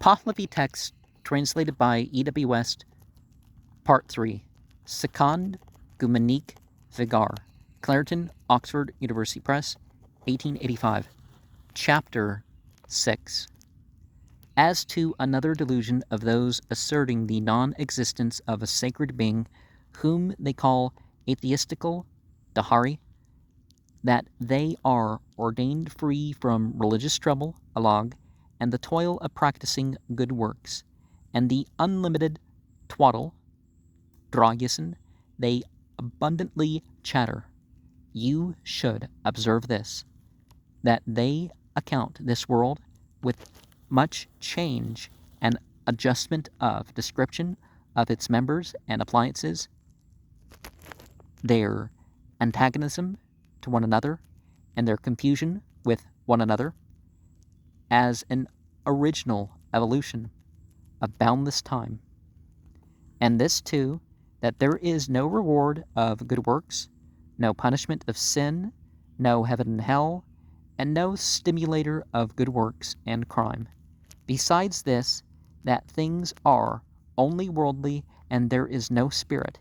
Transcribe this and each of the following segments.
Pahlavi text translated by E.W. West, Part 3. Sikand Gumanik Vigar, Clarendon, Oxford University Press, 1885. Chapter 6. As to another delusion of those asserting the non-existence of a sacred being, whom they call atheistical Dahari, that they are ordained free from religious trouble, Alag, and the toil of practicing good works, and the unlimited twaddle, Dragyson, they abundantly chatter. You should observe this, that they account this world with much change and adjustment of description of its members and appliances, their antagonism to one another, and their confusion with one another, as an original evolution of boundless time. And this too, that there is no reward of good works, no punishment of sin, no heaven and hell, and no stimulator of good works and crime. Besides this, that things are only worldly, and there is no spirit,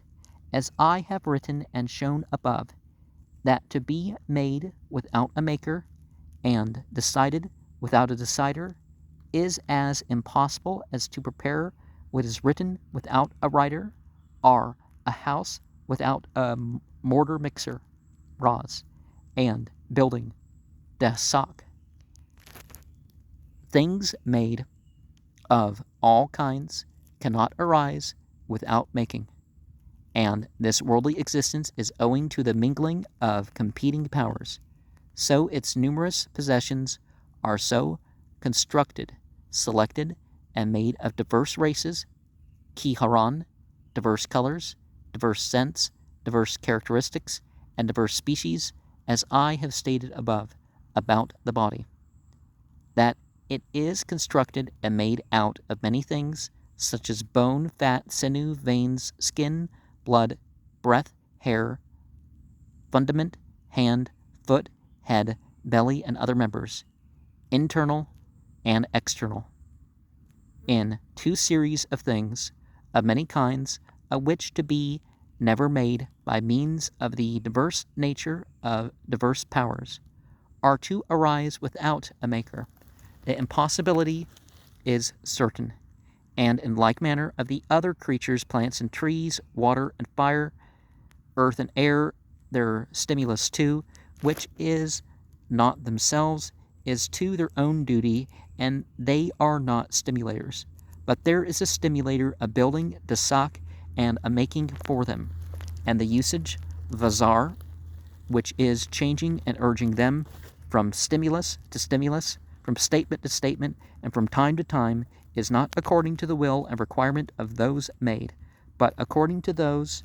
as I have written and shown above, that to be made without a maker, and decided without a decider, is as impossible as to prepare what is written without a writer, or a house without a mortar mixer, Raz, and building, Desak. Things made of all kinds cannot arise without making, and this worldly existence is owing to the mingling of competing powers. So its numerous possessions are so constructed, selected, and made of diverse races, Kiharan, diverse colors, diverse scents, diverse characteristics, and diverse species, as I have stated above about the body, that it is constructed and made out of many things, such as bone, fat, sinew, veins, skin, blood, breath, hair, fundament, hand, foot, head, belly, and other members, internal and external, in two series of things of many kinds, of which to be never made by means of the diverse nature of diverse powers, are to arise without a maker. The impossibility is certain, and in like manner of the other creatures, plants and trees, water and fire, earth and air, their stimulus too, which is not themselves, is to their own duty, and they are not stimulators. But there is a stimulator, a building, desak, and a making for them, and the usage, vazar, which is changing and urging them from stimulus to stimulus, from statement to statement, and from time to time, is not according to the will and requirement of those made, but according to those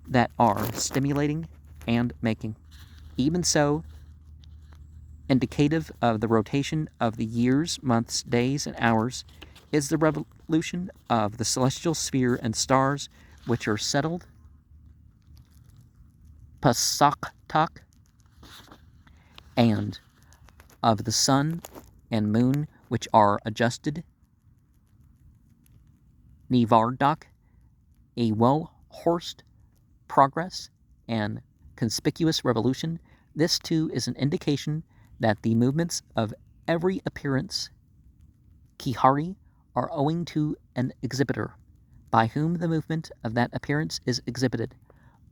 that are stimulating and making. Even so, indicative of the rotation of the years, months, days, and hours, is the revolution of the celestial sphere and stars, which are settled, Pasaktak, and of the sun and moon, which are adjusted, Nivardak, a well-horsed progress and conspicuous revolution. This too is an indication that the movements of every appearance, Kihari, are owing to an exhibitor, by whom the movement of that appearance is exhibited,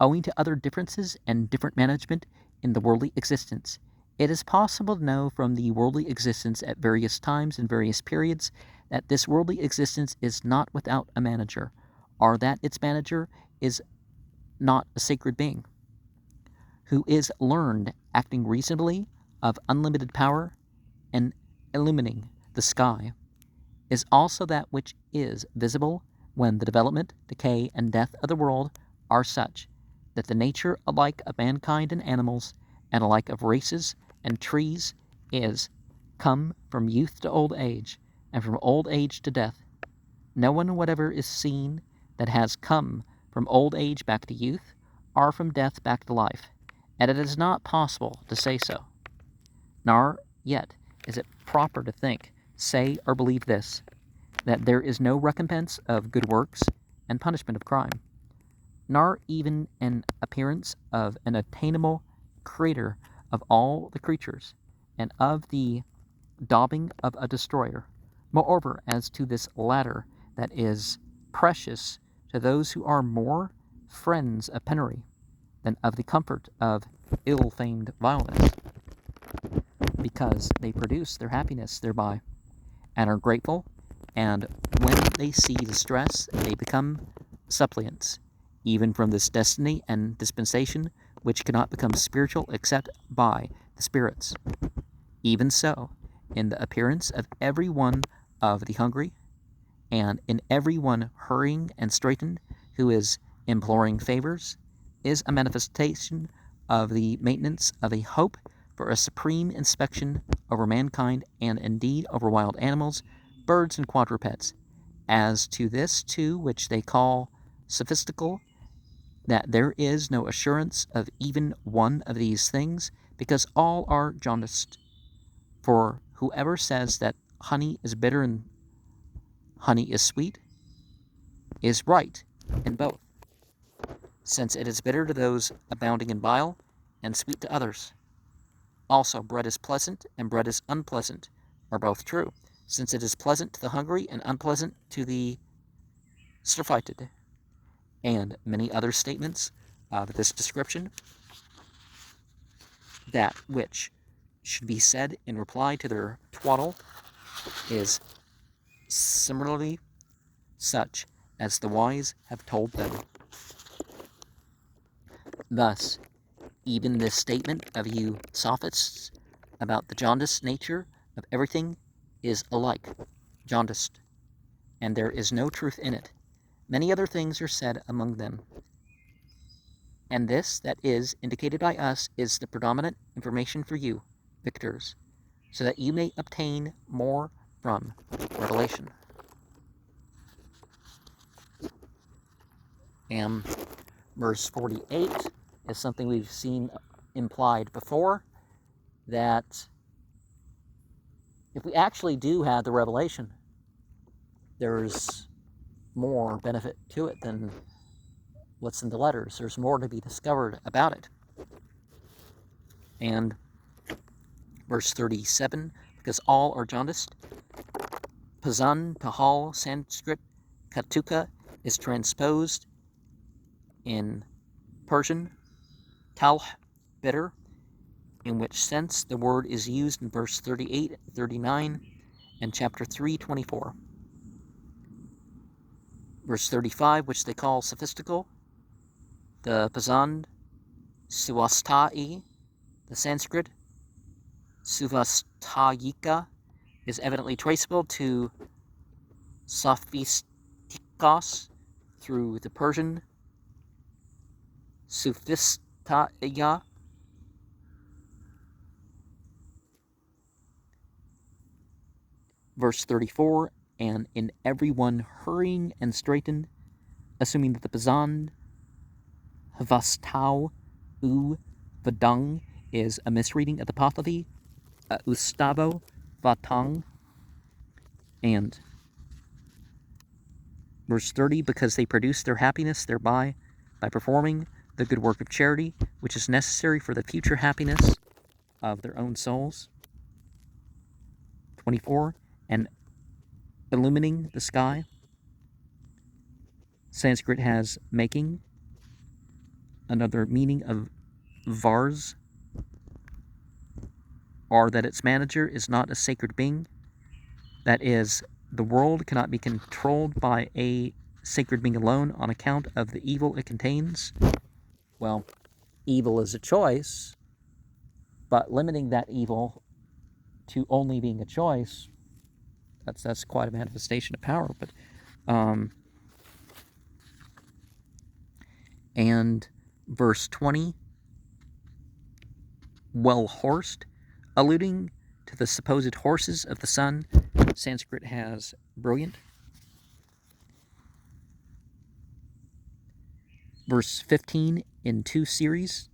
owing to other differences and different management in the worldly existence. It is possible to know from the worldly existence at various times and various periods that this worldly existence is not without a manager, or that its manager is not a sacred being, who is learned, acting reasonably, of unlimited power, and illumining the sky, is also that which is visible when the development, decay, and death of the world are such that the nature alike of mankind and animals, and alike of races and trees, is come from youth to old age, and from old age to death. No one whatever is seen that has come from old age back to youth, or from death back to life, and it is not possible to say so. Nor yet is it proper to think, say, or believe this, that there is no recompense of good works and punishment of crime, nor even an appearance of an attainable creator of all the creatures, and of the daubing of a destroyer. Moreover, as to this latter, that is precious to those who are more friends of penury than of the comfort of ill-famed vileness, because they produce their happiness thereby, and are grateful, and when they see distress, they become suppliants, even from this destiny and dispensation, which cannot become spiritual except by the spirits. Even so, in the appearance of every one of the hungry, and in every one hurrying and straitened who is imploring favors, is a manifestation of the maintenance of a hope for a supreme inspection over mankind, and indeed over wild animals, birds, and quadrupeds. As to this too, which they call sophistical, that there is no assurance of even one of these things, because all are jaundiced. For whoever says that honey is bitter and honey is sweet is right in both, since it is bitter to those abounding in bile, and sweet to others. Also, bread is pleasant and bread is unpleasant are both true, since it is pleasant to the hungry and unpleasant to the surfeited, and many other statements of this description, that which should be said in reply to their twaddle is similarly such as the wise have told them. Thus, even this statement of you sophists about the jaundiced nature of everything is alike jaundiced, and there is no truth in it. Many other things are said among them, and this that is indicated by us is the predominant information for you, victors, so that you may obtain more from revelation. And verse 48 is something we've seen implied before, that if we actually do have the revelation, there's more benefit to it than what's in the letters. There's more to be discovered about it. And verse 37, because all are jaundiced, Pazan, Pahal, Sanskrit, Katuka is transposed in Persian, Talh, bitter, in which sense the word is used in verse 38, 39, and chapter 3, 24. Verse 35, which they call sophistical, the Pazan, Suastai, the Sanskrit, Suvastayika, is evidently traceable to Sophistikos through the Persian Suphistaya. Verse 34, and in everyone hurrying and straitened, assuming that the Pazan, Hvastau, U, Vadung is a misreading of the Pahlavi, Ustavo, Vatang, and verse 30, because they produce their happiness thereby by performing the good work of charity, which is necessary for the future happiness of their own souls. 24, and illumining the sky. Sanskrit has making. Another meaning of Vars are that its manager is not a sacred being. That is, the world cannot be controlled by a sacred being alone on account of the evil it contains. Well, evil is a choice, but limiting that evil to only being a choice, that's quite a manifestation of power. But and verse 20, well-horsed, alluding to the supposed horses of the sun. Sanskrit has brilliant. Verse 15 in two series,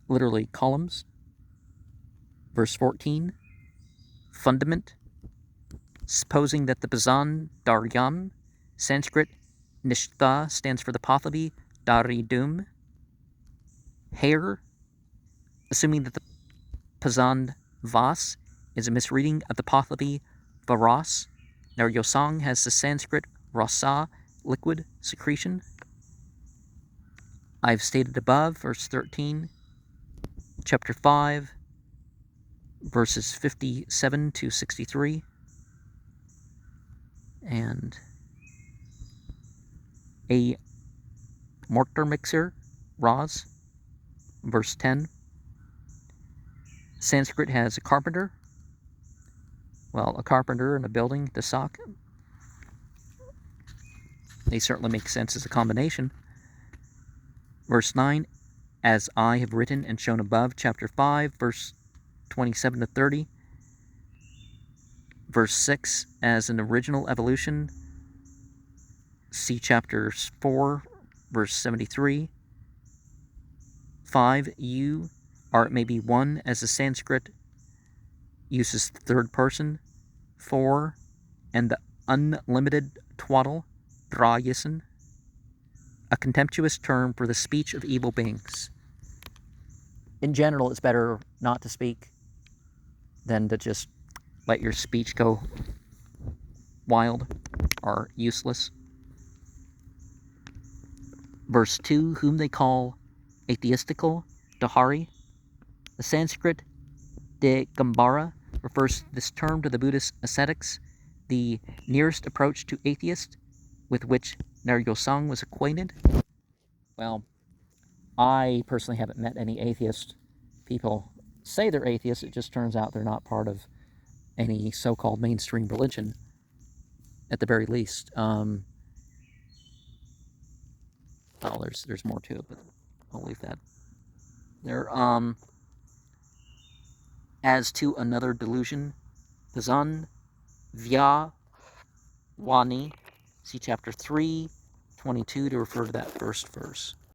literally columns. Verse 14, fundament. supposing that the Pazan Daryam, Sanskrit Nishtha stands for the Pahlavi Daridum, Hair, assuming that the Pazan Vas is a misreading of the Pahlavi Varas. Naryosang has the Sanskrit Rasa, liquid, secretion. I've stated above, verse 13, chapter 5, verses 57 to 63, and a mortar mixer, Ras, verse 10. Sanskrit has a carpenter. Well, a carpenter and a building, the sock. They certainly make sense as a combination. Verse 9, as I have written and shown above, chapter 5, verse 27 to 30. Verse 6, as an original evolution, see chapters 4, verse 73. 5, you are maybe one, as the Sanskrit uses the third person. 4, and the unlimited twaddle, drayisen, a contemptuous term for the speech of evil beings. In general, it's better not to speak than to just let your speech go wild or useless. Verse 2, whom they call atheistical, Dahari. The Sanskrit Digambara refers this term to the Buddhist ascetics, the nearest approach to atheist with which Naryosang was acquainted. Well, I personally haven't met any atheist people say they're atheists. It just turns out they're not part of any so-called mainstream religion, at the very least. Well, there's more to it, but I'll leave that there. As to another delusion, Pazan Vya Wani, see chapter 3, 22 to refer to that first verse.